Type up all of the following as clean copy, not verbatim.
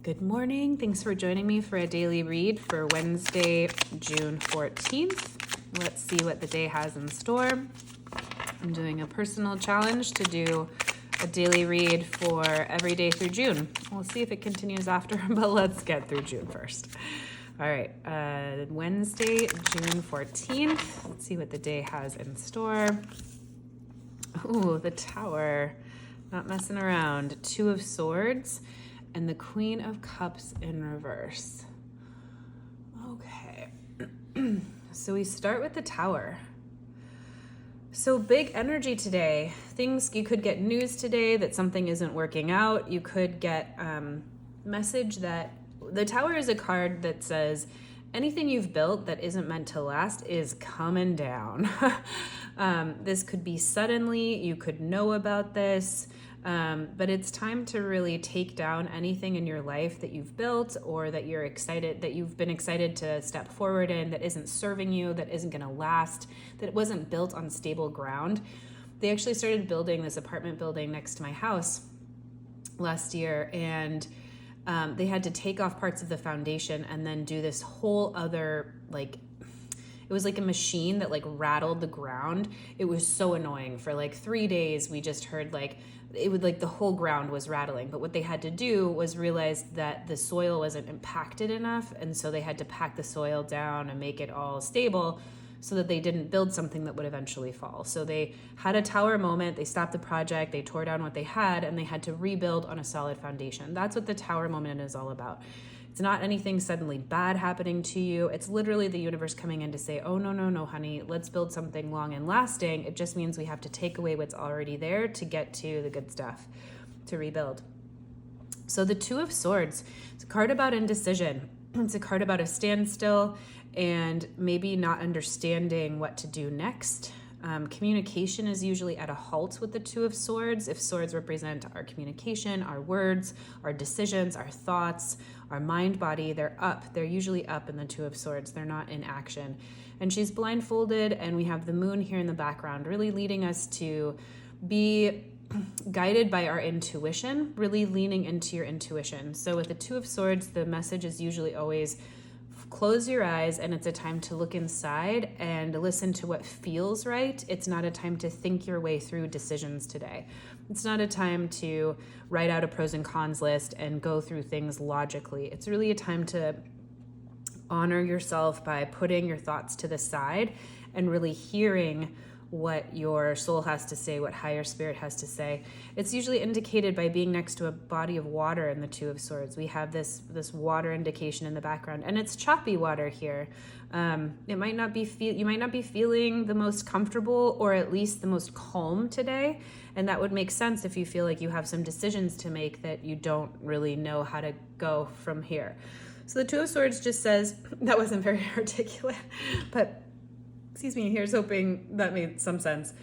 Good morning. Thanks for joining me for a daily read for Wednesday, June 14th. Let's see what the day has in store. I'm doing a personal challenge to do a daily read for every day through June. We'll see if it continues after, but let's get through June first. All right, Wednesday, June 14th. Let's see what the day has in store. Ooh, the Tower. Not messing around. Two of Swords. And the Queen of Cups in reverse. Okay, so we start with the Tower. So big energy today. You could get news today that something isn't working out. You could get message that the Tower is a card that says anything you've built that isn't meant to last is coming down. This could be suddenly, you could know about this. But it's time to really take down anything in your life that you've built or that you've been excited to step forward in that isn't serving you, that isn't going to last, that it wasn't built on stable ground. They actually started building this apartment building next to my house last year, and they had to take off parts of the foundation and then do this whole other, it was like a machine that rattled the ground. It was so annoying. For 3 days, we just heard the whole ground was rattling. But what they had to do was realize that the soil wasn't impacted enough. And so they had to pack the soil down and make it all stable so that they didn't build something that would eventually fall. So they had a tower moment. They stopped the project. They tore down what they had, and they had to rebuild on a solid foundation. That's what the tower moment is all about. It's not anything suddenly bad happening to you. It's literally the universe coming in to say, oh, no, honey, let's build something long and lasting. It just means we have to take away what's already there to get to the good stuff, to rebuild. So the Two of Swords, it's a card about indecision. It's a card about a standstill and maybe not understanding what to do next. Communication is usually at a halt with the Two of Swords. If swords represent our communication, our words, our decisions, our thoughts, our mind, body, they're up. They're usually up in the Two of Swords. They're not in action. And she's blindfolded, and we have the moon here in the background, really leading us to be guided by our intuition, really leaning into your intuition. So with the Two of Swords, the message is usually always close your eyes, and it's a time to look inside and listen to what feels right. It's not a time to think your way through decisions today. It's not a time to write out a pros and cons list and go through things logically. It's really a time to honor yourself by putting your thoughts to the side and really hearing what your soul has to say, what higher spirit has to say. It's usually indicated by being next to a body of water in the Two of Swords. We have this water indication in the background, and it's choppy water here. You might not be feeling the most comfortable or at least the most calm today, and that would make sense if you feel like you have some decisions to make that you don't really know how to go from here. So the Two of Swords just says, that wasn't very articulate, but excuse me, here's hoping that made some sense.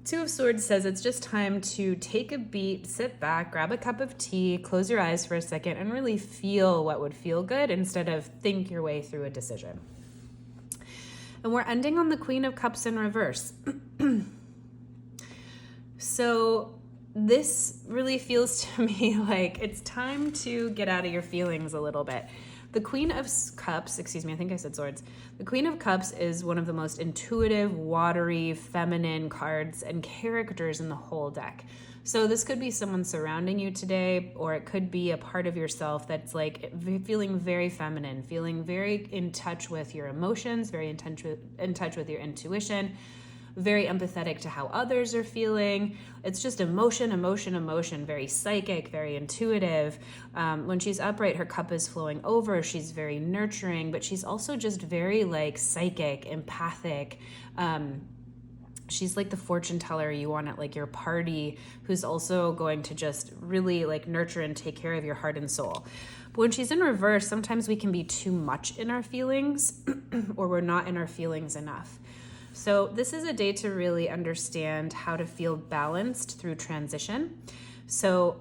Two of Swords says it's just time to take a beat, sit back, grab a cup of tea, close your eyes for a second, and really feel what would feel good instead of think your way through a decision. And we're ending on the Queen of Cups in reverse. So this really feels to me like it's time to get out of your feelings a little bit. The Queen of Cups, I think I said Swords. The Queen of Cups is one of the most intuitive, watery, feminine cards and characters in the whole deck. So this could be someone surrounding you today, or it could be a part of yourself that's feeling very feminine, feeling very in touch with your emotions, very in touch with your intuition, very empathetic to how others are feeling. It's just emotion, very psychic, very intuitive. When she's upright, her cup is flowing over. She's very nurturing, but she's also just very psychic, empathic. She's like the fortune teller you want at your party, who's also going to just really nurture and take care of your heart and soul. But when she's in reverse, sometimes we can be too much in our feelings or we're not in our feelings enough. So this is a day to really understand how to feel balanced through transition. So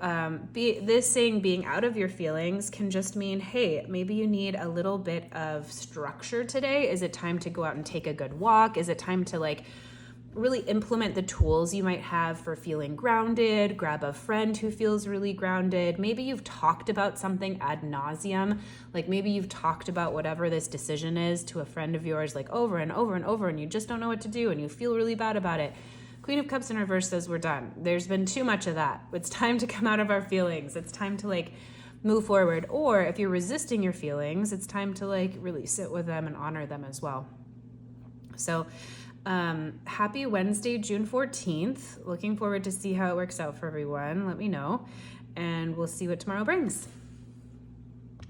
being out of your feelings can just mean, hey, maybe you need a little bit of structure today. Is it time to go out and take a good walk? Is it time to really implement the tools you might have for feeling grounded. Grab a friend who feels really grounded. Maybe you've talked about something ad nauseum, like maybe you've talked about whatever this decision is to a friend of yours, like over and over and over, and you just don't know what to do and you feel really bad about it. Queen of Cups in reverse says we're done. There's been too much of that. It's time to come out of our feelings. It's time to like move forward. Or if you're resisting your feelings, it's time to like really sit with them and honor them as well. So happy Wednesday, June 14th. Looking forward to see how it works out for everyone. Let me know, and we'll see what tomorrow brings.